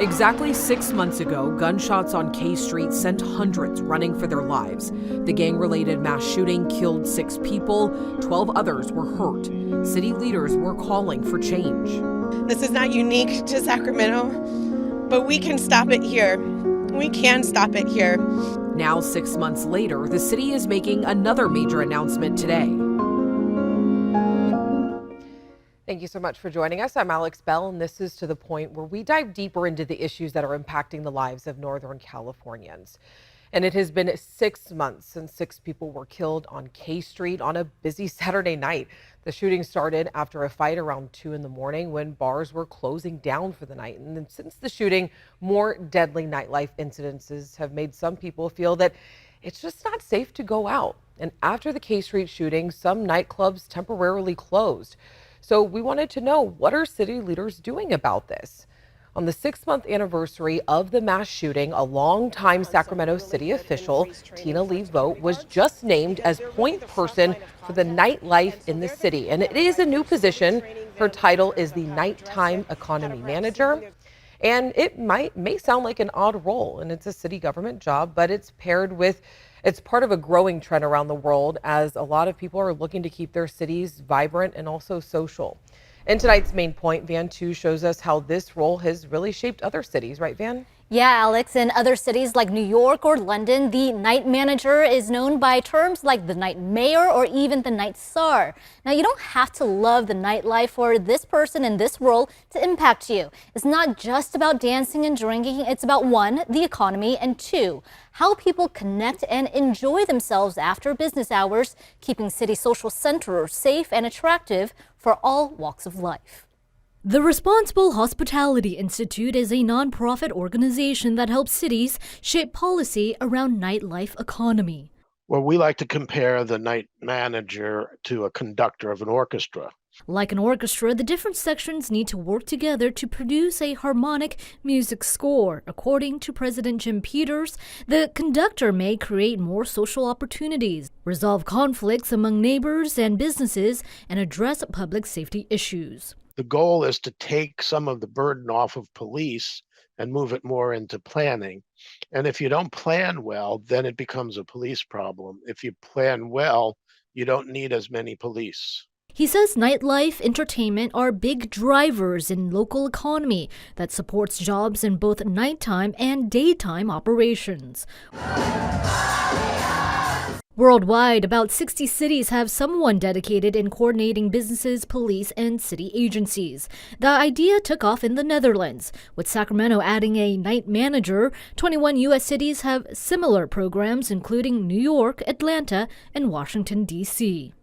Exactly 6 months ago, gunshots on K Street sent hundreds running for their lives. The gang-related mass shooting killed 6 people, 12 others were hurt. City leaders were calling for change. This is not unique to Sacramento, but we can stop it here. We can stop it here. Now, 6 months later, the city is making another major announcement today. Thank you so much for joining us. I'm Alex Bell, and this is To the Point, where we dive deeper into the issues that are impacting the lives of Northern Californians. And it has been 6 months since 6 people were killed on K Street on a busy Saturday night. The shooting started after a fight around 2 in the morning when bars were closing down for the night. And then since the shooting, more deadly nightlife incidences have made some people feel that it's just not safe to go out. And after the K Street shooting, some nightclubs temporarily closed. So we wanted to know, what are city leaders doing about this? On the 6-month anniversary of the mass shooting, a longtime Sacramento city official, Tina Lee Vogt, was just named as point person for the nightlife in the city. And it is a new position. Her title is the Nighttime Economy Manager. And it may sound like an odd role, and it's a city government job, but it's part of a growing trend around the world as a lot of people are looking to keep their cities vibrant and also social. In tonight's main point, Van 2 shows us how this role has really shaped other cities, right, Van? Yeah, Alex, in other cities like New York or London, the night manager is known by terms like the night mayor or even the night czar. Now, you don't have to love the nightlife for this person in this role to impact you. It's not just about dancing and drinking. It's about 1, the economy, and 2, how people connect and enjoy themselves after business hours, keeping city social centers safe and attractive for all walks of life. The Responsible Hospitality Institute is a nonprofit organization that helps cities shape policy around nightlife economy. Well, we like to compare the night manager to a conductor of an orchestra. Like an orchestra, the different sections need to work together to produce a harmonic music score. According to President Jim Peters, the conductor may create more social opportunities, resolve conflicts among neighbors and businesses, and address public safety issues. The goal is to take some of the burden off of police and move it more into planning. And if you don't plan well, then it becomes a police problem. If you plan well, you don't need as many police. He says nightlife, entertainment are big drivers in local economy that supports jobs in both nighttime and daytime operations. Worldwide, about 60 cities have someone dedicated in coordinating businesses, police, and city agencies. The idea took off in the Netherlands, with Sacramento adding a night manager. 21 U.S. cities have similar programs, including New York, Atlanta, and Washington, D.C.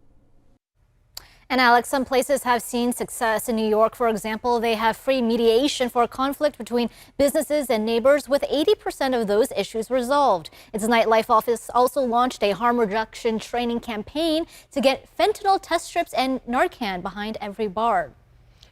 And Alex, some places have seen success. In New York, for example, they have free mediation for a conflict between businesses and neighbors, with 80% of those issues resolved. Its nightlife office also launched a harm reduction training campaign to get fentanyl test strips and Narcan behind every bar.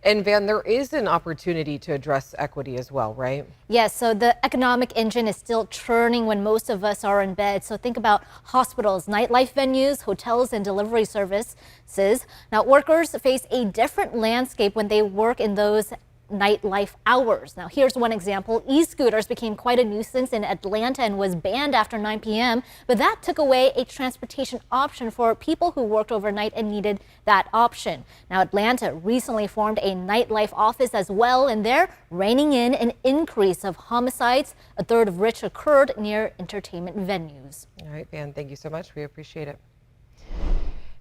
And Van, there is an opportunity to address equity as well, right? Yes, so the economic engine is still churning when most of us are in bed. So think about hospitals, nightlife venues, hotels, and delivery services. Now, workers face a different landscape when they work in those nightlife hours. Now, here's one example. E-scooters became quite a nuisance in Atlanta and was banned after 9 p.m., but that took away a transportation option for people who worked overnight and needed that option. Now, Atlanta recently formed a nightlife office as well, and they're reining in an increase of homicides, a third of which occurred near entertainment venues. All right, Van, thank you so much. We appreciate it.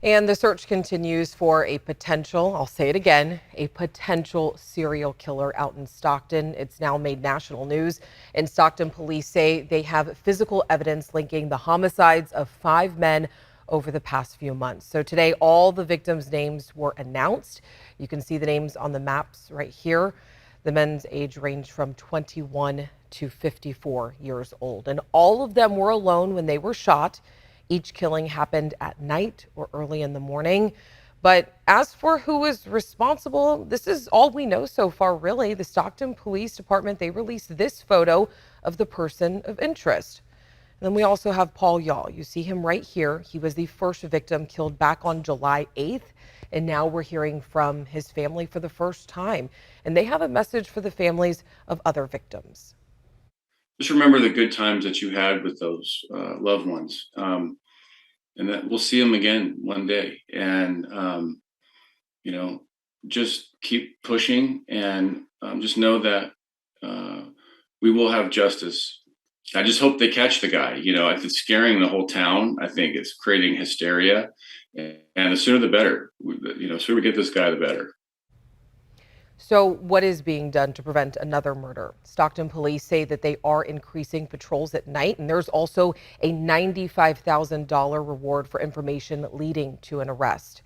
And the search continues for a potential, I'll say it again, a potential serial killer out in Stockton. It's now made national news. In Stockton, police say they have physical evidence linking the homicides of 5 men over the past few months. So today, all the victims' names were announced. You can see the names on the maps right here. The men's age ranged from 21 to 54 years old. And all of them were alone when they were shot. Each killing happened at night or early in the morning. But as for who is responsible, this is all we know so far, really. The Stockton Police Department, they released this photo of the person of interest. And then we also have Paul Yaw. You see him right here. He was the first victim killed back on July 8th And now we're hearing from his family for the first time. And they have a message for the families of other victims. Just remember the good times that you had with those loved ones, and that we'll see them again one day. And just keep pushing, and just know that we will have justice. I just hope they catch the guy. If it's scaring the whole town, I think it's creating hysteria, and the sooner the better. The sooner we get this guy, the better. So what is being done to prevent another murder? Stockton police say that they are increasing patrols at night, and there's also a $95,000 reward for information leading to an arrest.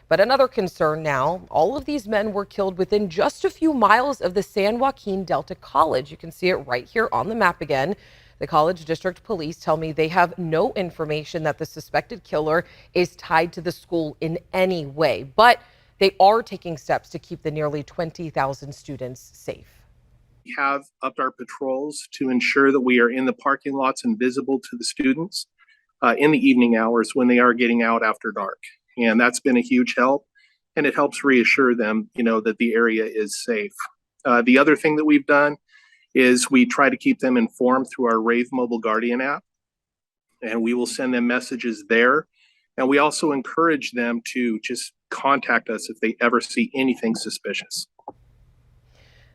But another concern now, all of these men were killed within just a few miles of the San Joaquin Delta College. You can see it right here on the map again. The College District Police tell me they have no information that the suspected killer is tied to the school in any way, but they are taking steps to keep the nearly 20,000 students safe. We have upped our patrols to ensure that we are in the parking lots and visible to the students in the evening hours when they are getting out after dark. And that's been a huge help, and it helps reassure them, that the area is safe. The other thing that we've done is we try to keep them informed through our Rave Mobile Guardian app, and we will send them messages there. And we also encourage them to just contact us if they ever see anything suspicious.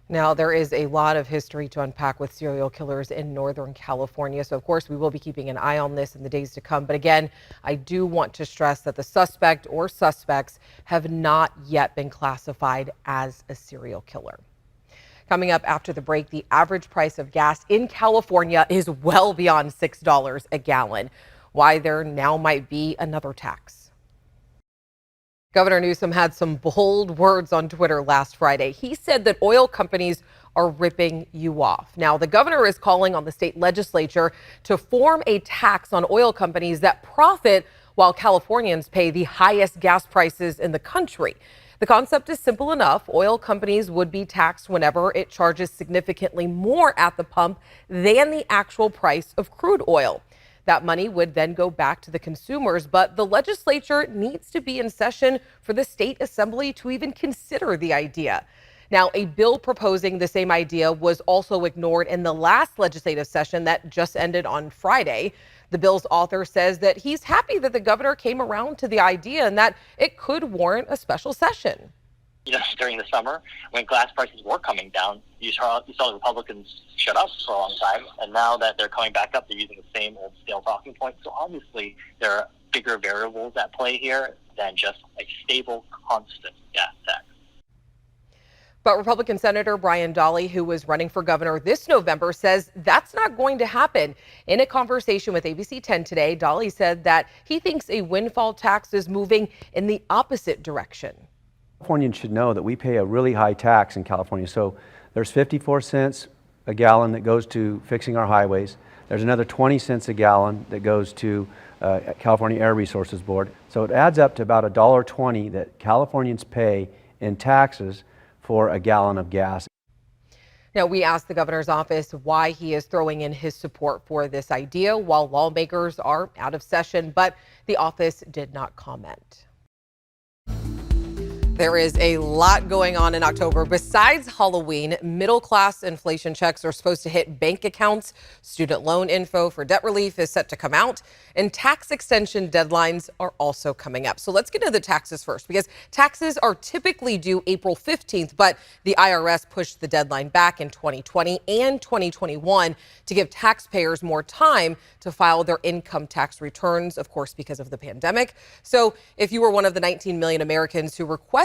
Now, there is a lot of history to unpack with serial killers in Northern California. So, of course, we will be keeping an eye on this in the days to come. But again, I do want to stress that the suspect or suspects have not yet been classified as a serial killer. Coming up after the break, the average price of gas in California is well beyond $6 a gallon. Why there now might be another tax. Governor Newsom had some bold words on Twitter last Friday. He said that oil companies are ripping you off. Now, the governor is calling on the state legislature to form a tax on oil companies that profit while Californians pay the highest gas prices in the country. The concept is simple enough. Oil companies would be taxed whenever it charges significantly more at the pump than the actual price of crude oil. That money would then go back to the consumers, but the legislature needs to be in session for the state assembly to even consider the idea. Now, a bill proposing the same idea was also ignored in the last legislative session that just ended on Friday. The bill's author says that he's happy that the governor came around to the idea and that it could warrant a special session. During the summer, when gas prices were coming down, you saw the Republicans shut up for a long time, and now that they're coming back up, they're using the same old stale talking points. So obviously, there are bigger variables at play here than just a stable, constant gas tax. But Republican Senator Brian Dahle, who was running for governor this November, says that's not going to happen. In a conversation with ABC 10 today, Dahle said that he thinks a windfall tax is moving in the opposite direction. Californians should know that we pay a really high tax in California. So there's 54 cents a gallon that goes to fixing our highways. There's another 20 cents a gallon that goes to California Air Resources Board. So it adds up to about $1.20 that Californians pay in taxes for a gallon of gas. Now, we asked the governor's office why he is throwing in his support for this idea while lawmakers are out of session, but the office did not comment. There is a lot going on in October. Besides Halloween, middle-class inflation checks are supposed to hit bank accounts. Student loan info for debt relief is set to come out, and tax extension deadlines are also coming up. So let's get into the taxes first, because taxes are typically due April 15th, but the IRS pushed the deadline back in 2020 and 2021 to give taxpayers more time to file their income tax returns, of course, because of the pandemic. So if you were one of the 19 million Americans who requested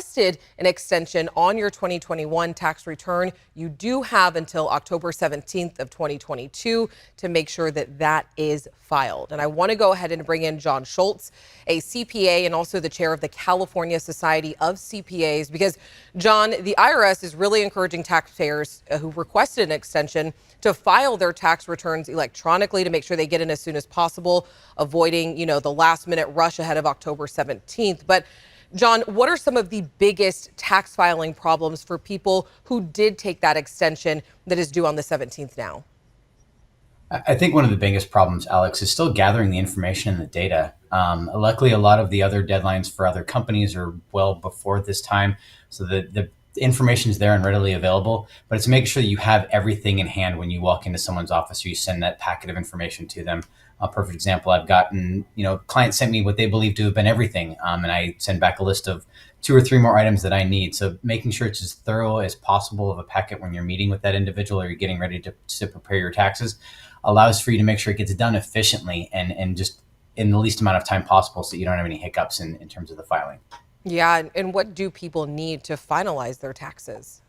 an extension on your 2021 tax return, you do have until October 17th of 2022 to make sure that that is filed. And I want to go ahead and bring in John Schultz, a CPA and also the chair of the California Society of CPAs, because, John, the IRS is really encouraging taxpayers who requested an extension to file their tax returns electronically to make sure they get in as soon as possible, avoiding, the last minute rush ahead of October 17th. But John, what are some of the biggest tax filing problems for people who did take that extension that is due on the 17th now? I think one of the biggest problems, Alex, is still gathering the information and the data. Luckily, a lot of the other deadlines for other companies are well before this time, so the information is there and readily available. But it's making sure that you have everything in hand when you walk into someone's office or you send that packet of information to them. A perfect example, I've gotten, clients sent me what they believe to have been everything, and I send back a list of 2 or 3 more items that I need. So making sure it's as thorough as possible of a packet when you're meeting with that individual or you're getting ready to prepare your taxes allows for you to make sure it gets done efficiently and just in the least amount of time possible so you don't have any hiccups in terms of the filing. Yeah, and what do people need to finalize their taxes?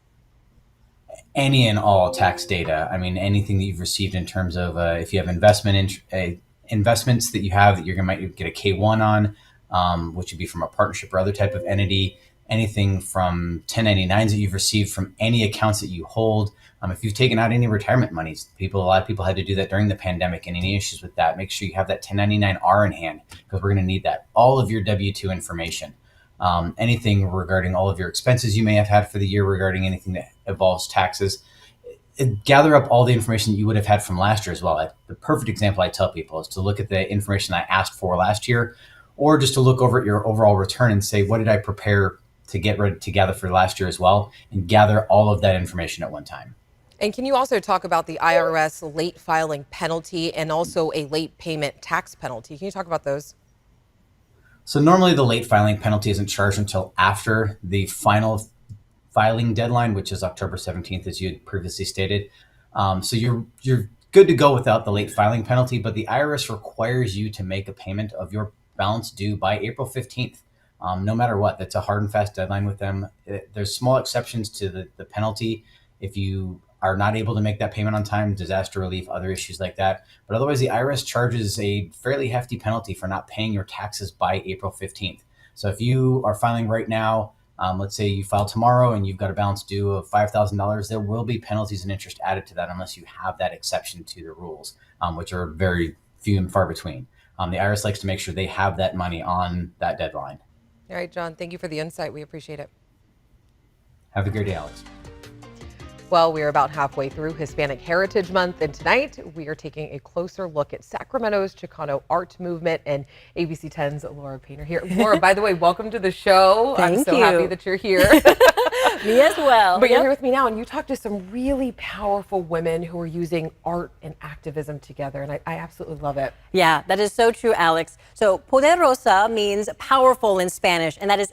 Any and all tax data. I mean, anything that you've received in terms of if you have investments that you have that you might get a K-1 on, which would be from a partnership or other type of entity, anything from 1099s that you've received from any accounts that you hold. If you've taken out any retirement monies, a lot of people had to do that during the pandemic, and any issues with that, make sure you have that 1099-R in hand because we're going to need that. All of your W-2 information, anything regarding all of your expenses you may have had for the year regarding anything that involves taxes. Gather up all the information that you would have had from last year as well. The perfect example I tell people is to look at the information I asked for last year, or just to look over at your overall return and say, what did I prepare to get ready to gather for last year as well, and gather all of that information at one time. And can you also talk about the IRS late filing penalty and also a late payment tax penalty? Can you talk about those? So normally the late filing penalty isn't charged until after the final filing deadline, which is October 17th, as you had previously stated. So you're good to go without the late filing penalty, but the IRS requires you to make a payment of your balance due by April 15th. No matter what, that's a hard and fast deadline with them. There's small exceptions to the penalty if you are not able to make that payment on time, disaster relief, other issues like that. But otherwise, the IRS charges a fairly hefty penalty for not paying your taxes by April 15th. So if you are filing right now, let's say you file tomorrow and you've got a balance due of $5,000, there will be penalties and interest added to that unless you have that exception to the rules, which are very few and far between. The IRS likes to make sure they have that money on that deadline. All right, John, thank you for the insight. We appreciate it. Have a great day, Alex. Well, we're about halfway through Hispanic Heritage Month, and tonight we are taking a closer look at Sacramento's Chicano art movement, and ABC 10's Laura Painter here. Laura, by the way, welcome to the show. I'm so happy that you're here. Me as well. But you're here with me now, and you talked to some really powerful women who are using art and activism together, and I absolutely love it. Yeah, that is so true, Alex. So Poderosa means powerful in Spanish, and that is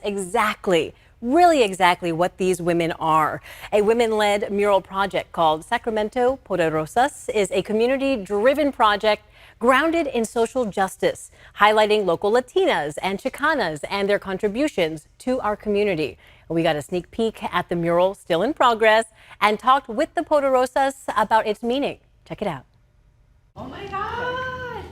really exactly what these women are. A women-led mural project called Sacramento Poderosas is a community-driven project grounded in social justice, highlighting local Latinas and Chicanas and their contributions to our community. We got a sneak peek at the mural, still in progress, and talked with the Poderosas about its meaning. Check it out. Oh my God!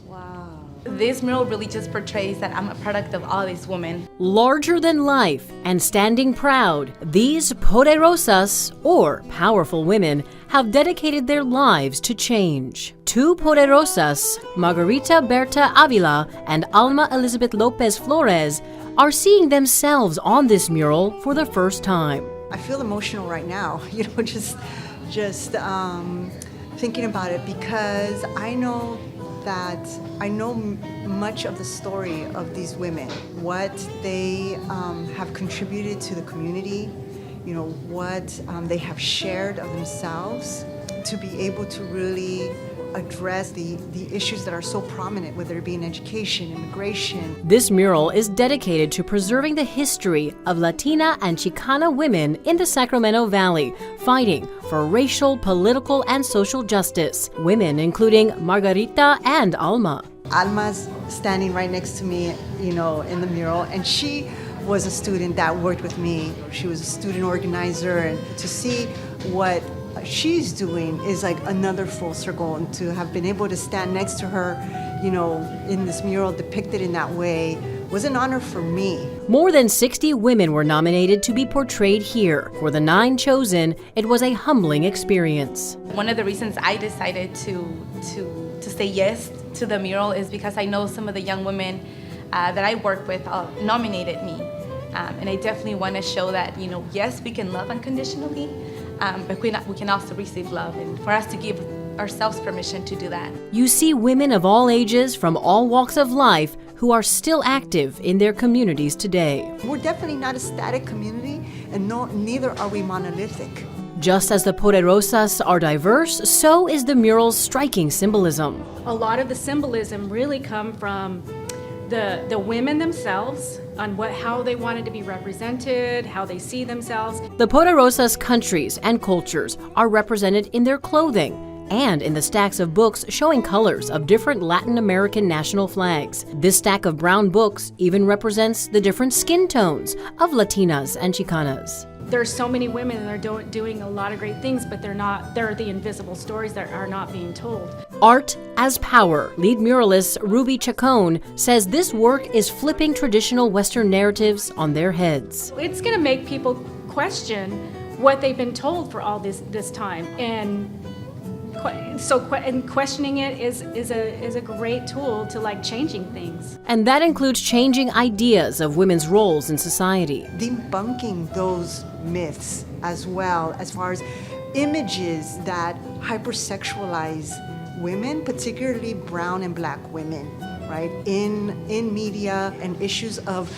Wow. This mural really just portrays that I'm a product of all these women. Larger than life and standing proud, these Poderosas, or powerful women, have dedicated their lives to change. Two Poderosas, Margarita Berta Avila and Alma Elizabeth Lopez Flores, are seeing themselves on this mural for the first time. I feel emotional right now, just thinking about it, because I know much of the story of these women, what they have contributed to the community, what they have shared of themselves to be able to really address the issues that are so prominent, whether it be in education, immigration. This mural is dedicated to preserving the history of Latina and Chicana women in the Sacramento Valley, fighting for racial, political, and social justice. Women including Margarita and Alma. Alma's standing right next to me, in the mural, and she was a student that worked with me. She was a student organizer, and to see what she's doing is like another full circle, and to have been able to stand next to her, in this mural depicted in that way was an honor for me. More than 60 women were nominated to be portrayed here. For the 9 chosen, it was a humbling experience. One of the reasons I decided to say yes to the mural is because I know some of the young women that I work with nominated me. And I definitely want to show that, yes, we can love unconditionally, but we can also receive love. And for us to give ourselves permission to do that. You see women of all ages from all walks of life who are still active in their communities today. We're definitely not a static community, and neither are we monolithic. Just as the Poderosas are diverse, so is the mural's striking symbolism. A lot of the symbolism really come from the women themselves on how they wanted to be represented, how they see themselves. The Poderosas' countries and cultures are represented in their clothing and in the stacks of books showing colors of different Latin American national flags. This stack of brown books even represents the different skin tones of Latinas and Chicanas. There's so many women that are doing a lot of great things, but they're the invisible stories that are not being told. Art as power. Lead muralist Ruby Chacon says this work is flipping traditional Western narratives on their heads. It's going to make people question what they've been told for all this time, and questioning it is a great tool to like changing things. And that includes changing ideas of women's roles in society. Debunking those myths as well, as far as images that hypersexualize women, particularly brown and black women, right? In media and issues of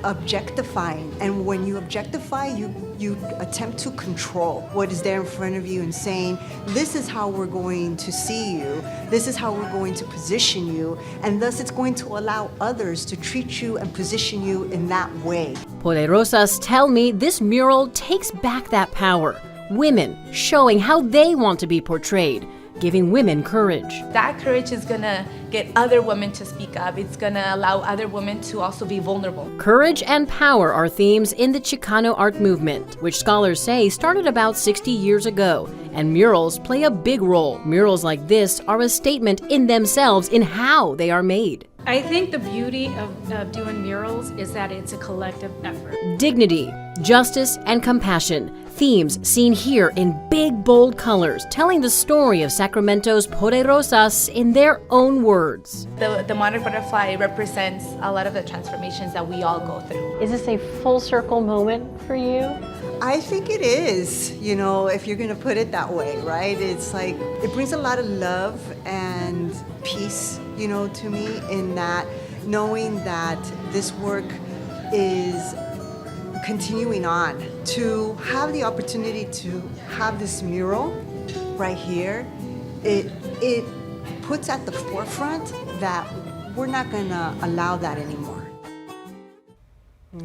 objectifying. And when you objectify, you attempt to control what is there in front of you and saying, this is how we're going to see you, this is how we're going to position you, and thus it's going to allow others to treat you and position you in that way. Poderosas tell me this mural takes back that power. Women showing how they want to be portrayed, giving women courage. That courage is gonna get other women to speak up. It's gonna allow other women to also be vulnerable. Courage and power are themes in the Chicano art movement, which scholars say started about 60 years ago. And murals play a big role. Murals like this are a statement in themselves in how they are made. I think the beauty of doing murals is that it's a collective effort. Dignity, justice, and compassion. Themes seen here in big, bold colors, telling the story of Sacramento's Poderosas in their own words. The monarch butterfly represents a lot of the transformations that we all go through. Is this a full circle moment for you? I think it is, if you're going to put it that way, right? It's like, it brings a lot of love and peace, to me, in that knowing that this work is continuing on. To have the opportunity to have this mural right here, it puts at the forefront that we're not going to allow that anymore.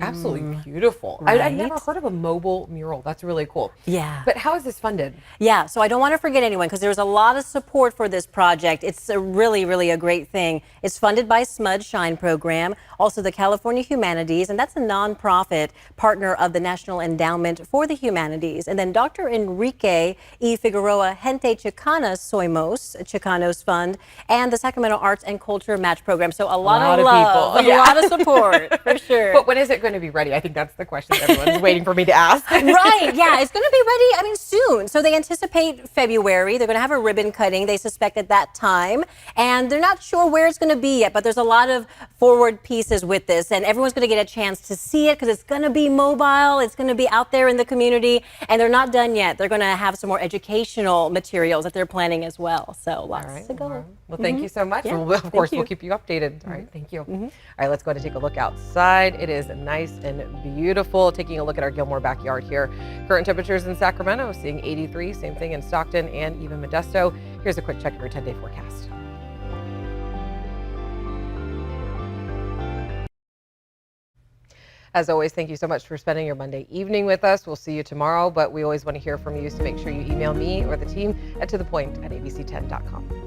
Absolutely beautiful. Right? I've never heard of a mobile mural. That's really cool. Yeah. But how is this funded? Yeah, so I don't want to forget anyone because there's a lot of support for this project. It's really a great thing. It's funded by SMUD Shine program, also the California Humanities, and that's a nonprofit partner of the National Endowment for the Humanities. And then Dr. Enrique E. Figueroa Gente Chicanas Soimos, Chicanos Fund, and the Sacramento Arts and Culture Match Program. So a lot of love, people. A lot of support, for sure. But when is it going to be ready? I think that's the question everyone's waiting for me to ask. Right, yeah, it's going to be ready, soon. So they anticipate February. They're going to have a ribbon cutting, they suspect, at that time. And they're not sure where it's going to be yet, but there's a lot of forward pieces with this. And everyone's going to get a chance to see it because it's going to be mobile. It's going to be out there in the community. And they're not done yet. They're going to have some more educational materials that they're planning as well. So lots to go. Well, thank you so much. Yeah, Of course, we'll keep you updated. All right, thank you. All right, let's go ahead and take a look outside. It is nice and beautiful. Taking a look at our Gilmore backyard here. Current temperatures in Sacramento, seeing 83, same thing in Stockton and even Modesto. Here's a quick check of your 10-day forecast. As always, thank you so much for spending your Monday evening with us. We'll see you tomorrow, but we always want to hear from you, so make sure you email me or the team at tothepoint@abc10.com.